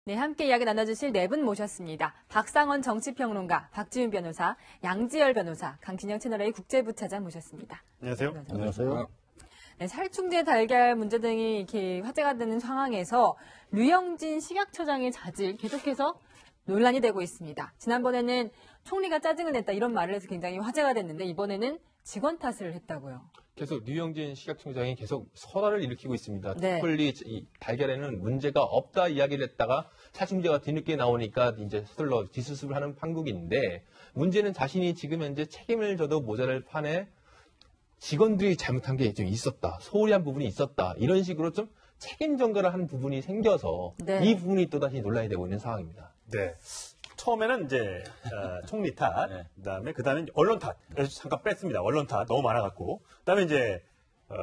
네, 함께 이야기 나눠주실 네 분 모셨습니다. 박상원 정치평론가, 박지훈 변호사, 양지열 변호사, 강진영 채널A 국제부차장 모셨습니다. 안녕하세요. 안녕하세요. 네, 살충제 달걀 문제 등이 이렇게 화제가 되는 상황에서 류영진 식약처장의 자질 계속해서 논란이 되고 있습니다. 지난번에는 총리가 짜증을 냈다 이런 말을 해서 굉장히 화제가 됐는데 이번에는 직원 탓을 했다고요. 계속 류영진 식약청장이 계속 설화를 일으키고 있습니다. 네. 특별히 이 달걀에는 문제가 없다 이야기를 했다가 살충제가 뒤늦게 나오니까 이제 서둘러 뒤수습을 하는 판국인데 문제는 자신이 지금 현재 책임을 져도 모자랄 판에 직원들이 잘못한 게 좀 있었다. 소홀히 한 부분이 있었다. 이런 식으로 좀 책임 전가를 한 부분이 생겨서 네. 이 부분이 또다시 논란이 되고 있는 상황입니다. 네. 처음에는 이제 총리 탓, 그다음에 언론 탓. 잠깐 뺐습니다. 언론 탓 너무 많아갖고. 그다음에 이제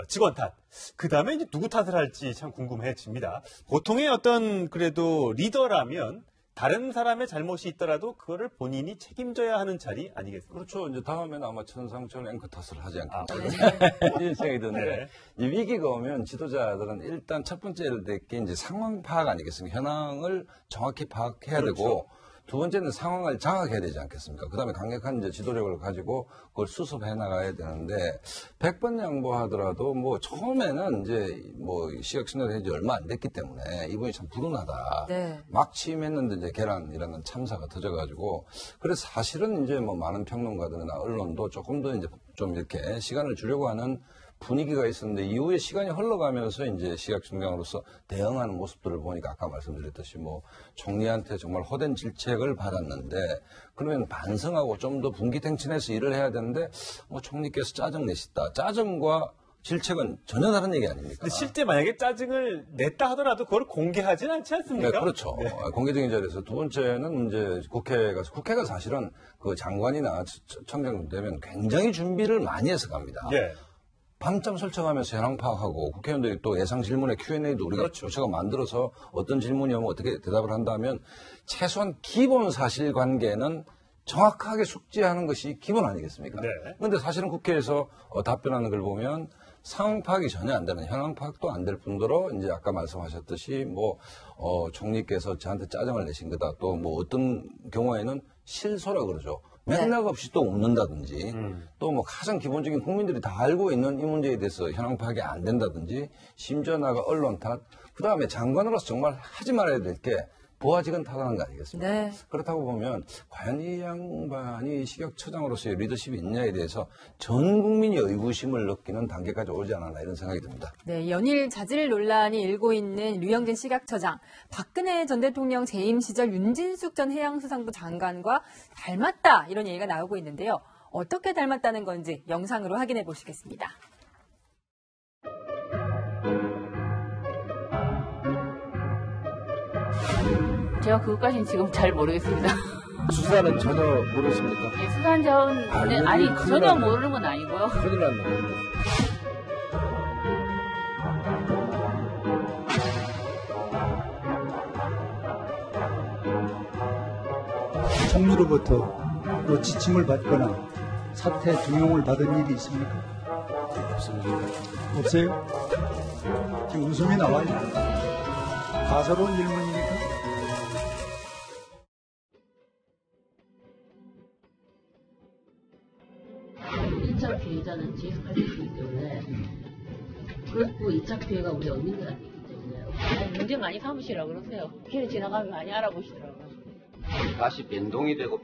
직원 탓. 그다음에 이제 누구 탓을 할지 참 궁금해집니다. 보통의 어떤 그래도 리더라면 다른 사람의 잘못이 있더라도 그거를 본인이 책임져야 하는 자리 아니겠습니까? 그렇죠. 이제 다음에는 아마 천상천 앵커 탓을 하지 않겠나. 이런 생각이 드는데, 이 위기가 오면 지도자들은 일단 첫 번째로 될 게 이제 상황 파악 아니겠습니까? 현황을 정확히 파악해야 되고, 두 번째는 상황을 장악해야 되지 않겠습니까? 그 다음에 강력한 이제 지도력을 가지고 그걸 수습해 나가야 되는데, 100번 양보하더라도 뭐 처음에는 이제 뭐 시각신뢰를 한지 얼마 안 됐기 때문에 이분이 참 불운하다. 네. 막 취임했는데 이제 계란이라는 참사가 터져가지고, 그래서 사실은 이제 뭐 많은 평론가들이나 언론도 조금 더 이제 좀 이렇게 시간을 주려고 하는 분위기가 있었는데 이후에 시간이 흘러가면서 이제 시각청장으로서 대응하는 모습들을 보니까 아까 말씀드렸듯이 뭐 총리한테 정말 호된 질책을 받았는데 그러면 반성하고 좀 더 분기탱천해서 일을 해야 되는데 뭐 총리께서 짜증 내셨다. 짜증과 질책은 전혀 다른 얘기 아닙니까? 근데 실제 만약에 짜증을 냈다 하더라도 그걸 공개하진 않지 않습니까? 네, 그렇죠. 네. 공개적인 자리에서 두 번째는 이제 국회가 사실은 그 장관이나 청장 되면 굉장히 준비를 많이 해서 갑니다. 네. 밤잠 설정하면서 현황 파악하고 국회의원들이 또 예상 질문에 Q&A도 우리가 부처가 만들어서 어떤 질문이 오면 어떻게 대답을 한다면 최소한 기본 사실관계는 정확하게 숙지하는 것이 기본 아니겠습니까? 그런데 네. 사실은 국회에서 답변하는 걸 보면 상황 파악이 전혀 안 되는 현황 파악도 안 될 뿐더러 이제 아까 말씀하셨듯이 뭐 총리께서 저한테 짜증을 내신 거다 또 뭐 어떤 경우에는 실소라 그러죠. 맥락 없이 또 웃는다든지 또 뭐 가장 기본적인 국민들이 다 알고 있는 이 문제에 대해서 현황 파악이 안 된다든지 심지어 나가 언론 탓 그다음에 장관으로서 정말 하지 말아야 될 게 부하직은 탓하는 거 아니겠습니까? 네. 그렇다고 보면 과연 이 양반이 식약처장으로서의 리더십이 있냐에 대해서 전 국민이 의구심을 느끼는 단계까지 오지 않았나 이런 생각이 듭니다. 네, 연일 자질 논란이 일고 있는 류영진 식약처장. 박근혜 전 대통령 재임 시절 윤진숙 전 해양수산부 장관과 닮았다 이런 얘기가 나오고 있는데요. 어떻게 닮았다는 건지 영상으로 확인해 보시겠습니다. 제가 그것까지는 지금 잘 모르겠습니다. 수사는 전혀 모르십니까? 예, 수산자원, 아니, 전혀 모르는 건 아니고요. 큰일 났네. 총리로부터 뭐 지침을 받거나 사퇴 등용을 받은 일이 있습니까? 없습니다. 없어요? 지금 웃음이 나와요. 가사로운 질문이니까. 일차 피해자는 지속할 수 있기 때문에 그리고 2차 피해가 우리 어민들한테 있기 때문에 문제 많이 삼으시라 그러세요. 길 지나가면 많이 알아보시더라고요. 다시 변동이 되고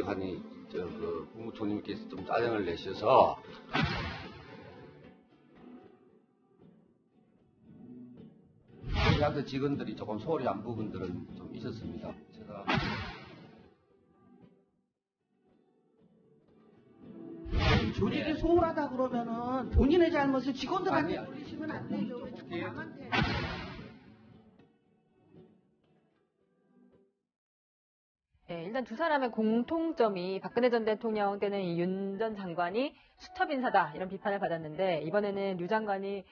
하니 그 국무총리께서 좀 짜증을 내셔서 우리한테 직원들이 조금 소홀히 한 부분들은 좀 있었습니다. 제가 조직이 소홀하다 그러면은 본인의 잘못을 직원들한테 돌리시면 안 되죠. 왜 자꾸 남한테. 네, 일단 두 사람의 공통점이 박근혜 전 대통령 때는 이 윤 전 장관이 수첩 인사다 이런 비판을 받았는데 이번에는 류 장관이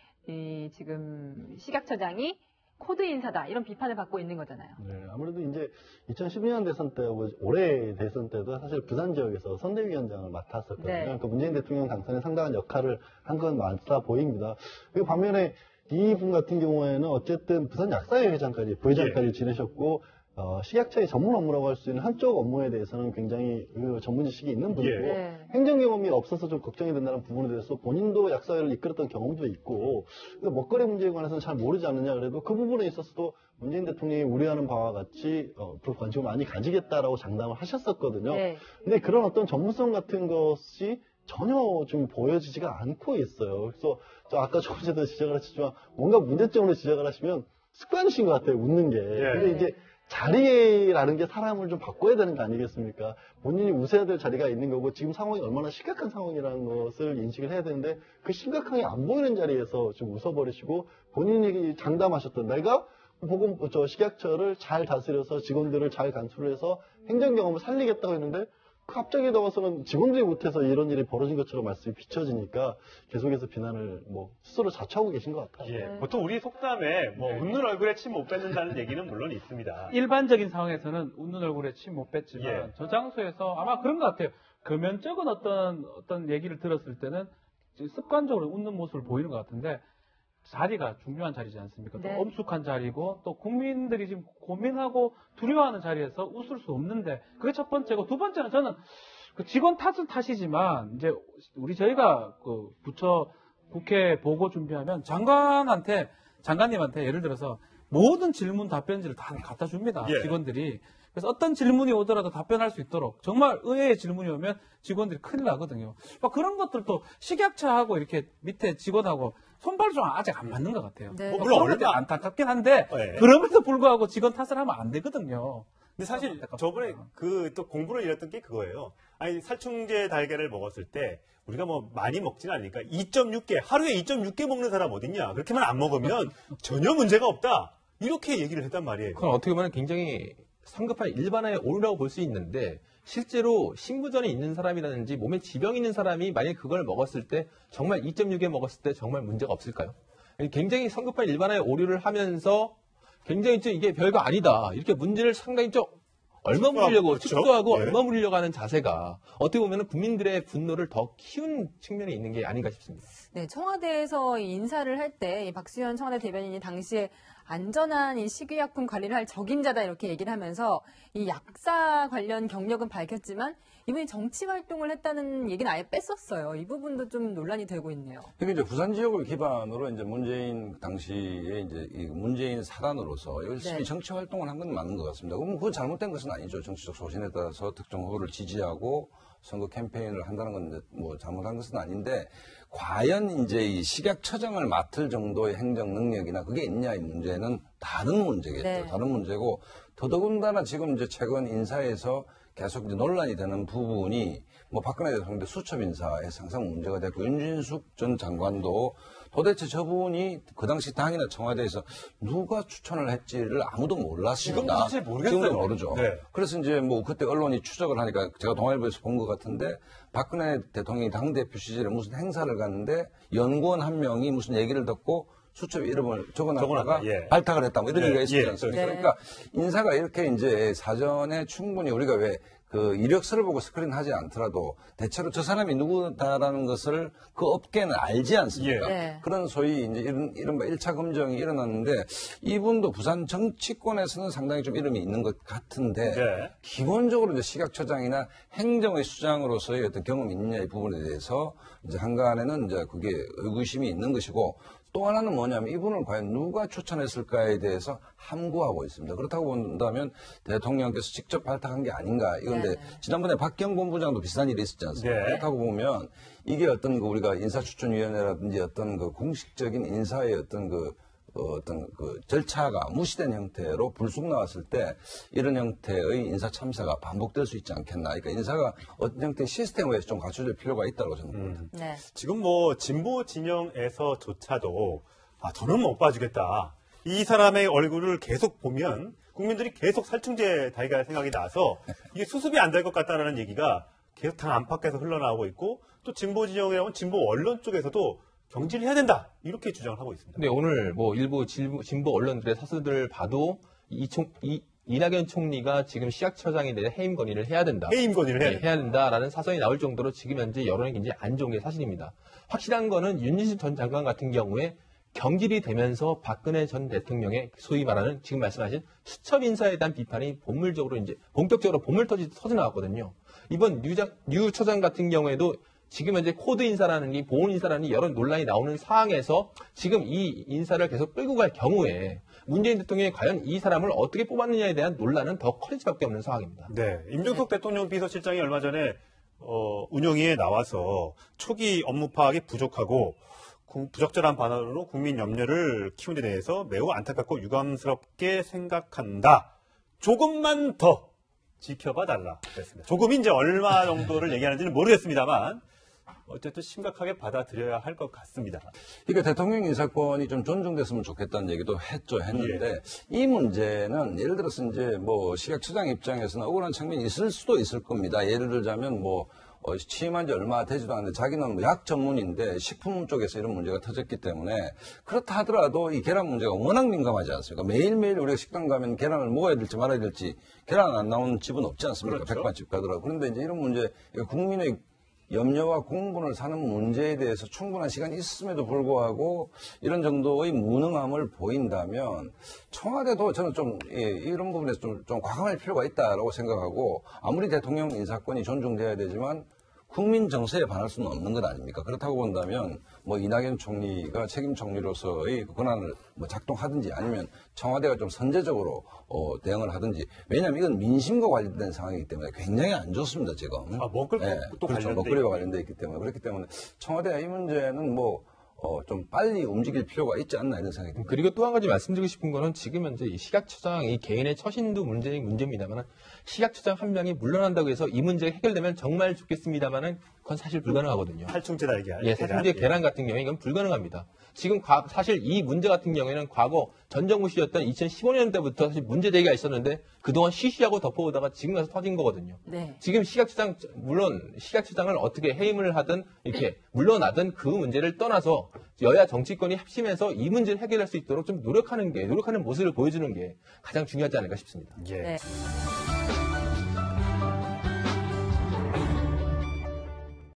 지금 식약처장이 코드 인사다 이런 비판을 받고 있는 거잖아요. 네, 아무래도 이제 2012년 대선 때하고 올해 대선 때도 사실 부산 지역에서 선대위원장을 맡았었거든요. 네. 그러니까 문재인 대통령 당선에 상당한 역할을 한 건 맞아 보입니다. 그리고 반면에 이분 같은 경우에는 어쨌든 부산 약사회 회장까지 부회장까지 지내셨고 식약처의 전문 업무라고 할 수 있는 한쪽 업무에 대해서는 굉장히 전문 지식이 있는 분이고 네. 행정 경험이 없어서 좀 걱정이 된다는 부분에 대해서 본인도 약사회를 이끌었던 경험도 있고 먹거리 문제에 관해서는 잘 모르지 않느냐 그래도 그 부분에 있어서도 문재인 대통령이 우려하는 바와 같이 앞으로 관심을 많이 가지겠다라고 장담을 하셨었거든요. 네. 근데 그런 어떤 전문성 같은 것이 전혀 좀 보여지지가 않고 있어요. 그래서 아까 조금 전에도 지적을 하셨지만 뭔가 문제점으로 지적을 하시면 습관이신 것 같아요. 웃는 게. 근데 이제 자리라는 게 사람을 좀 바꿔야 되는 거 아니겠습니까? 본인이 웃어야 될 자리가 있는 거고 지금 상황이 얼마나 심각한 상황이라는 것을 인식을 해야 되는데 그 심각함이 안 보이는 자리에서 좀 웃어버리시고 본인이 장담하셨던 내가 식약처를 잘 다스려서 직원들을 잘 간수를 해서 행정 경험을 살리겠다고 했는데 갑자기 나와서는 직원들이 못해서 이런 일이 벌어진 것처럼 말씀이 비춰지니까 계속해서 비난을 스스로 자처하고 계신 것 같아요. 예, 보통 우리 속담에 웃는 얼굴에 침 못 뱉는다는 얘기는 물론 있습니다. 일반적인 상황에서는 웃는 얼굴에 침 못 뱉지만 예. 저 장소에서 아마 그런 것 같아요. 금연적인 어떤 얘기를 들었을 때는 습관적으로 웃는 모습을 보이는 것 같은데 자리가 중요한 자리지 않습니까? 네. 또 엄숙한 자리고 또 국민들이 지금 고민하고 두려워하는 자리에서 웃을 수 없는데 그게 첫 번째고 두 번째는 저는 그 직원 탓은 탓이지만 이제 저희가 그 부처 국회 보고 준비하면 장관님한테 예를 들어서 모든 질문 답변지를 다 갖다 줍니다. 예. 직원들이. 그래서 어떤 질문이 오더라도 답변할 수 있도록 정말 의외의 질문이 오면 직원들이 큰일 나거든요. 그런 것들도 식약처하고 이렇게 밑에 직원하고 손발 좀 아직 안 맞는 것 같아요. 네. 물론 그런 게 안타깝긴 한데 예. 그럼에도 불구하고 직원 탓을 하면 안 되거든요. 근데 사실 저번에 또 공부를 잃었던 게 그거예요. 아니 살충제 달걀을 먹었을 때 우리가 많이 먹지는 않으니까 2.6개 하루에 2.6개 먹는 사람 어딨냐? 그렇게만 안 먹으면 전혀 문제가 없다. 이렇게 얘기를 했단 말이에요. 그건 어떻게 보면 굉장히 성급한 일반화의 오류라고 볼 수 있는데 실제로 신부전에 있는 사람이라든지 몸에 지병이 있는 사람이 만약에 그걸 먹었을 때 정말 2.6에 먹었을 때 정말 문제가 없을까요? 굉장히 성급한 일반화의 오류를 하면서 굉장히 이게 별거 아니다. 이렇게 문제를 상당히 얼마 물리려고 축소하고 얼마 물리려고 하는 자세가 어떻게 보면 국민들의 분노를 더 키운 측면이 있는 게 아닌가 싶습니다. 네, 청와대에서 이 인사를 할 때 박수현 청와대 대변인이 당시에 안전한 이 식이약품 관리를 할 적임자다 이렇게 얘기를 하면서 이 약사 관련 경력은 밝혔지만 이분이 정치 활동을 했다는 얘기는 아예 뺐었어요. 이 부분도 좀 논란이 되고 있네요. 이게 이제 부산 지역을 기반으로 이제 문재인 당시에 이제 이 문재인 사단으로서 열심히 네. 정치 활동을 한 건 맞는 것 같습니다. 그럼 그건 잘못된 것은 아니죠. 정치적 소신에 따라서 특정 후보를 지지하고 선거 캠페인을 한다는 건 잘못한 것은 아닌데 과연 이제 이 식약처장을 맡을 정도의 행정 능력이나 그게 있냐의 문제는 다른 문제겠죠. 네. 다른 문제고 더더군다나 지금 이제 최근 인사에서 계속 이제 논란이 되는 부분이 박근혜 대통령 수첩 인사에 항상 문제가 됐고 윤진숙 전 장관도 도대체 저분이 그 당시 당이나 청와대에서 누가 추천을 했지를 아무도 몰랐습니다. 지금도 사실 모르겠어요. 지금도 모르죠. 네. 그래서 이제 그때 언론이 추적을 하니까 제가 동아일보에서 본 것 같은데 박근혜 대통령이 당대표 시절에 무슨 행사를 갔는데 연구원 한 명이 무슨 얘기를 듣고 수첩 이름을 적어놨다가 예. 발탁을 했다 이런 얘기가 있었지 않습니까? 네. 그러니까 인사가 이렇게 이제 사전에 충분히 우리가 왜 그 이력서를 보고 스크린하지 않더라도 대체로 저 사람이 누구다라는 것을 그 업계는 알지 않습니까? 네. 그런 소위 이제 이른바 1차 검증이 일어났는데 이분도 부산 정치권에서는 상당히 좀 이름이 있는 것 같은데 네. 기본적으로 이제 식약처장이나 행정의 수장으로서의 어떤 경험이 있느냐의 부분에 대해서 이제 한간에는 이제 그게 의구심이 있는 것이고 또 하나는 뭐냐면 이분을 과연 누가 추천했을까에 대해서 함구하고 있습니다. 그렇다고 본다면 대통령께서 직접 발탁한 게 아닌가. 이건데 지난번에 박경 본부장도 비슷한 일이 있었지 않습니까? 네. 그렇다고 보면 이게 어떤 우리가 인사추천위원회라든지 어떤 공식적인 인사의 어떤 절차가 무시된 형태로 불쑥 나왔을 때 이런 형태의 인사 참사가 반복될 수 있지 않겠나. 그러니까 인사가 어떤 형태의 시스템에서 좀 갖춰질 필요가 있다고 저는 봅니다. 네. 지금 진보 진영에서조차도 저는 못 봐주겠다. 이 사람의 얼굴을 계속 보면 국민들이 계속 살충제 달걀 생각이 나서 이게 수습이 안 될 것 같다는 얘기가 계속 당 안팎에서 흘러나오고 있고 또 진보 진영이라면 진보 언론 쪽에서도 경질을 해야 된다. 이렇게 주장을 하고 있습니다. 근데 오늘 일부 진보 언론들의 사설들을 봐도 이낙연 총리가 지금 식약처장에 대해 해임 건의를 해야 된다. 해임 건의를 해야 된다라는 사설이 나올 정도로 지금 현재 여론이 굉장히 안 좋은 게 사실입니다. 확실한 거는 윤진숙 전 장관 같은 경우에 경질이 되면서 박근혜 전 대통령의 소위 말하는 지금 말씀하신 수첩 인사에 대한 비판이 본격적으로 본물 터져 나왔거든요. 이번 류 처장 같은 경우에도 지금 현재 코드 인사라는 보온 인사라는 여러 논란이 나오는 상황에서 지금 이 인사를 계속 끌고 갈 경우에 문재인 대통령이 과연 이 사람을 어떻게 뽑았느냐에 대한 논란은 더 커질 수밖에 없는 상황입니다. 네, 임종석 대통령 비서실장이 얼마 전에 운영위에 나와서 초기 업무 파악이 부족하고 부적절한 반응으로 국민 염려를 키운 데 대해서 매우 안타깝고 유감스럽게 생각한다. 조금만 더 지켜봐 달라. 그랬습니다. 조금이 이제 얼마 정도를 얘기하는지는 모르겠습니다만 어쨌든 심각하게 받아들여야 할 것 같습니다. 그러니까 대통령 인사권이 좀 존중됐으면 좋겠다는 얘기도 했는데 이 문제는 예를 들어서 이제 뭐 식약처장 입장에서는 억울한 측면이 있을 수도 있을 겁니다. 예를 들자면 취임한 지 얼마 되지도 않는데 자기는 약 전문인데 식품 쪽에서 이런 문제가 터졌기 때문에 그렇다 하더라도 이 계란 문제가 워낙 민감하지 않습니까? 매일매일 우리가 식당 가면 계란을 먹어야 될지 말아야 될지 계란 안 나오는 집은 없지 않습니까? 그렇죠. 백반집 가더라도. 그런데 이제 이런 문제, 국민의 염려와 공분을 사는 문제에 대해서 충분한 시간이 있음에도 불구하고 이런 정도의 무능함을 보인다면 청와대도 저는 이런 부분에서 좀 과감할 필요가 있다라고 생각하고 아무리 대통령 인사권이 존중돼야 되지만 국민 정서에 반할 수는 없는 것 아닙니까? 그렇다고 본다면 이낙연 총리가 책임 총리로서의 권한을 작동하든지 아니면 청와대가 좀 선제적으로 대응을 하든지 왜냐하면 이건 민심과 관련된 상황이기 때문에 굉장히 안 좋습니다 지금. 먹거리도 그렇죠. 먹거리와 관련돼 있기 때문에 그렇기 때문에 청와대가 이 문제는 좀 빨리 움직일 필요가 있지 않나 이런 생각이 듭니다. 그리고 또 한 가지 말씀드리고 싶은 거는 지금 현재 이 식약처장이 개인의 처신도 문제입니다만 식약처장 한 명이 물러난다고 해서 이 문제가 해결되면 정말 좋겠습니다만은 그건 사실 불가능하거든요. 살충제 달걀. 살충제 계란 같은 경우에 이건 불가능합니다. 지금 사실 이 문제 같은 경우에는 과거 전 정부 시였던 2015년 때부터 사실 문제 제기가 있었는데 그동안 쉬쉬하고 덮어오다가 지금 가서 터진 거거든요. 네. 지금 물론 식약처장을 어떻게 해임을 하든 이렇게 물러나든 그 문제를 떠나서 여야 정치권이 합심해서 이 문제를 해결할 수 있도록 좀 노력하는 모습을 보여주는 게 가장 중요하지 않을까 싶습니다. 예. 네.